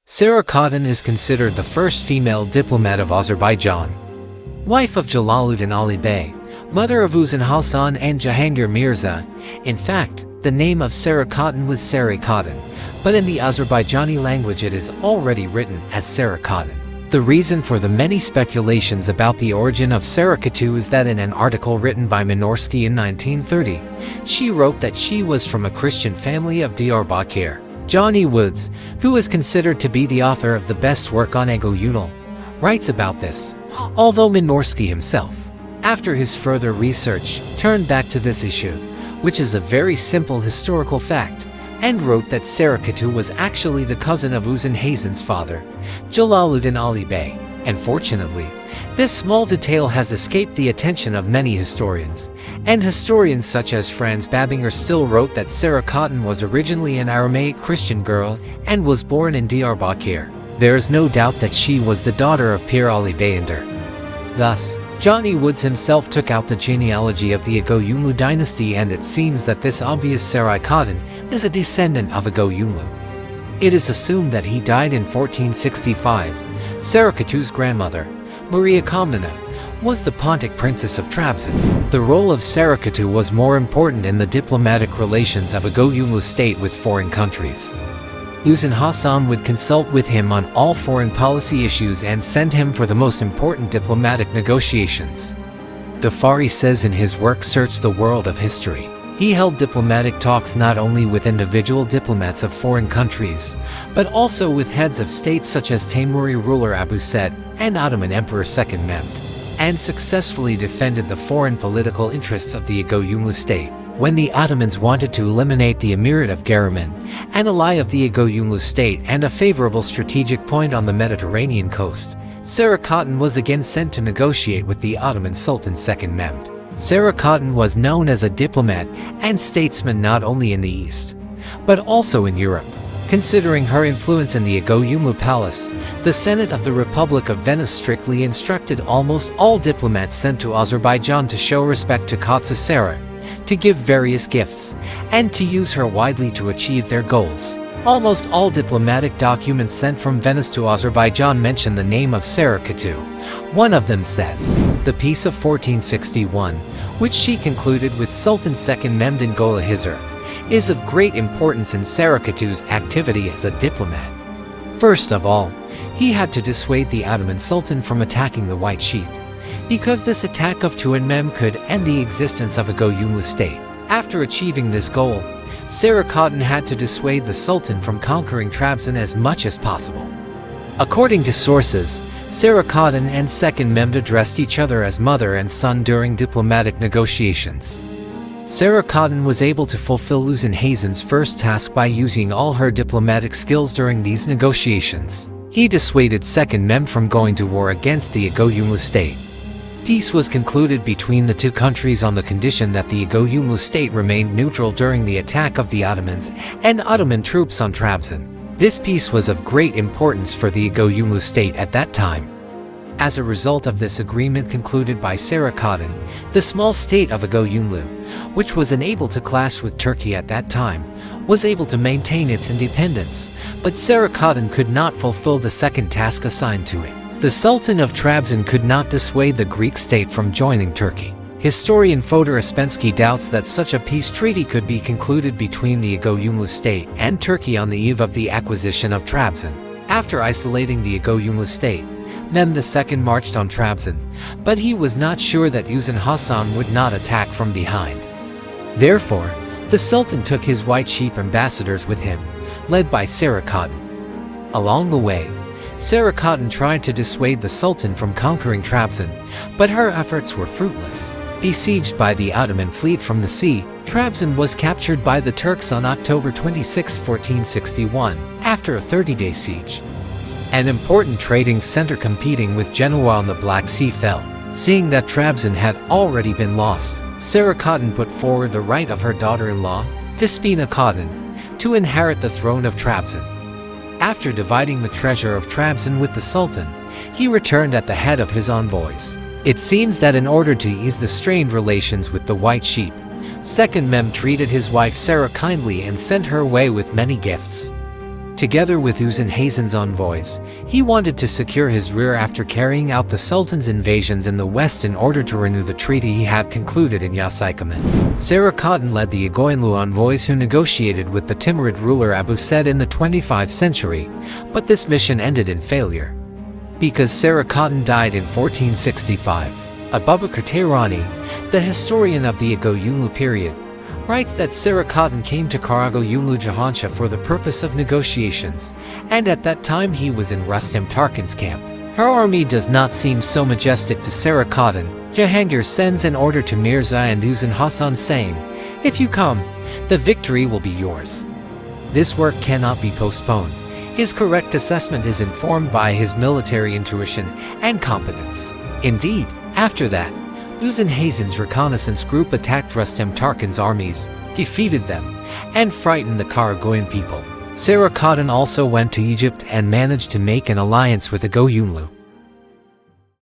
Sara Khatun is considered the first female diplomat of Azerbaijan. Wife of Jalaluddin Ali Bey, mother of Uzun Hasan and Jahangir Mirza. In fact, the name of Sara Khatun was Sara Khatun, but in the Azerbaijani language it is already written as Sara Khatun. The reason for the many speculations about the origin of Sara Khatun is that in an article written by Minorsky in 1930, she wrote that she was from a Christian family of Diyarbakir. Johnny Woods, who is considered to be the author of the best work on Egoyunal, writes about this, although Minorsky himself, after his further research, turned back to this issue, which is a very simple historical fact, and wrote that Sara Khatun was actually the cousin of Uzun Hasan's father, Jalaluddin Ali Bey. Unfortunately, this small detail has escaped the attention of many historians, and historians such as Franz Babinger still wrote that Sara Khatun was originally an Aramaic Christian girl and was born in Diyarbakir. There is no doubt that she was the daughter of Pir Ali Bayandar. Thus, Johnny Woods himself took out the genealogy of the Egoyunlu dynasty, and it seems that this obvious Sara Khatun is a descendant of Egoyunlu. It is assumed that he died in 1465. Sara Khatun's grandmother, Maria Komnena, was the Pontic princess of Trabzon. The role of Sara Khatun was more important in the diplomatic relations of Egoyunlu state with foreign countries. Uzun Hasan would consult with him on all foreign policy issues and send him for the most important diplomatic negotiations. Ghaffari says in his work Search the World of History, he held diplomatic talks not only with individual diplomats of foreign countries, but also with heads of states such as Taimuri ruler Abu Said and Ottoman Emperor II Mehmed, and successfully defended the foreign political interests of the Egoyunlu state. When the Ottomans wanted to eliminate the Emirate of Garaman, an ally of the Egoyunlu state and a favorable strategic point on the Mediterranean coast, Sara Khatun was again sent to negotiate with the Ottoman Sultan II Mehmed. Sara Khatun was known as a diplomat and statesman not only in the East, but also in Europe. Considering her influence in the Egoyunlu palace, the Senate of the Republic of Venice strictly instructed almost all diplomats sent to Azerbaijan to show respect to Khatun Sara, to give various gifts, and to use her widely to achieve their goals. Almost all diplomatic documents sent from Venice to Azerbaijan mention the name of Sara Khatun. One of them says, the Peace of 1461, which she concluded with Sultan II Mehmed in Golahizar, is of great importance in Sara Khatun's activity as a diplomat. First of all, he had to dissuade the Ottoman Sultan from attacking the White Sheep, because this attack of Tuan Mem could end the existence of Egoyunlu state. After achieving this goal, Sara Khatun had to dissuade the Sultan from conquering Trabzon as much as possible. According to sources, Sara Khatun and II Mehmed addressed each other as mother and son during diplomatic negotiations. Sara Khatun was able to fulfill Uzun Hasan's first task by using all her diplomatic skills during these negotiations. He dissuaded II Mehmed from going to war against the Egoyunlu state. Peace was concluded between the two countries on the condition that the Egoyunlu state remained neutral during the attack of the Ottomans and Ottoman troops on Trabzon. This peace was of great importance for the Egoyunlu state at that time. As a result of this agreement concluded by Sara Khatun, the small state of Egoyunlu, which was unable to clash with Turkey at that time, was able to maintain its independence, but Sara Khatun could not fulfill the second task assigned to it. The Sultan of Trabzon could not dissuade the Greek state from joining Turkey. Historian Fodor Uspensky doubts that such a peace treaty could be concluded between the Egoyunlu state and Turkey on the eve of the acquisition of Trabzon. After isolating the Egoyunlu state, Mehmed II marched on Trabzon, but he was not sure that Uzun Hasan would not attack from behind. Therefore, the Sultan took his White Sheep ambassadors with him, led by Sara Khatun. Along the way, Sara Khatun tried to dissuade the Sultan from conquering Trabzon, but her efforts were fruitless. Besieged by the Ottoman fleet from the sea, Trabzon was captured by the Turks on October 26, 1461, after a 30-day siege. An important trading center competing with Genoa on the Black Sea fell. Seeing that Trabzon had already been lost, Sara Khatun put forward the right of her daughter-in-law, Despina Khatun, to inherit the throne of Trabzon. After dividing the treasure of Trabzon with the Sultan, he returned at the head of his envoys. It seems that in order to ease the strained relations with the White Sheep, II Mehmed treated his wife Sara kindly and sent her away with many gifts. Together with Uzun Hazen's envoys, he wanted to secure his rear after carrying out the Sultan's invasions in the west in order to renew the treaty he had concluded in Yasykaman. Sara Khatun led the Igoyanlu envoys who negotiated with the Timurid ruler Abu Said in the 25th century, but this mission ended in failure. Because Sara Khatun died in 1465, Abubakar Tehrani, the historian of the Igoyanlu period, writes that Sara Khatun came to Karagoyunlu Jahanshah for the purpose of negotiations, and at that time he was in Rustam Tarkan's camp. Her army does not seem so majestic to Sara Khatun. Jahangir sends an order to Mirza and Uzun Hasan saying, "If you come, the victory will be yours." This work cannot be postponed. His correct assessment is informed by his military intuition and competence. Indeed, after that, Uzun Hazen's reconnaissance group attacked Rustam Tarkan's armies, defeated them, and frightened the Karagoyan people. Sara Khatun also went to Egypt and managed to make an alliance with Igoyanlu.